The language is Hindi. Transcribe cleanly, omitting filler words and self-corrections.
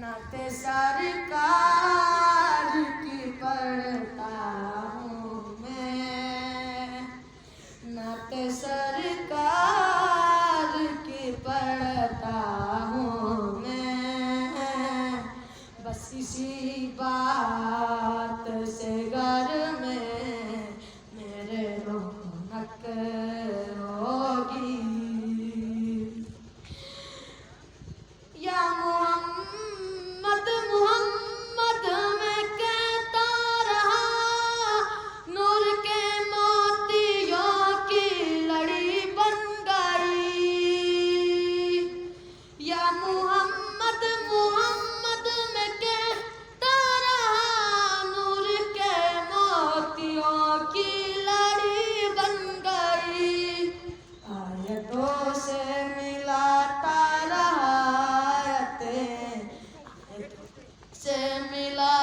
नाते सरकार की पढ़ता हूँ मैं, नाते सरकार की पढ़ता हूँ मैं। बस इसी बात से घर में मेरे रौनक होगी। या मोहम्मद मोहम्मद मैं कहता रहा, नूर के मोतियों की लड़ी बन गई। या मोहम्मद मोहम्मद मैं कहता रहा, नूर के मोतियों की लड़ी बन गई। आयतों से मिलाता रहा, से मिला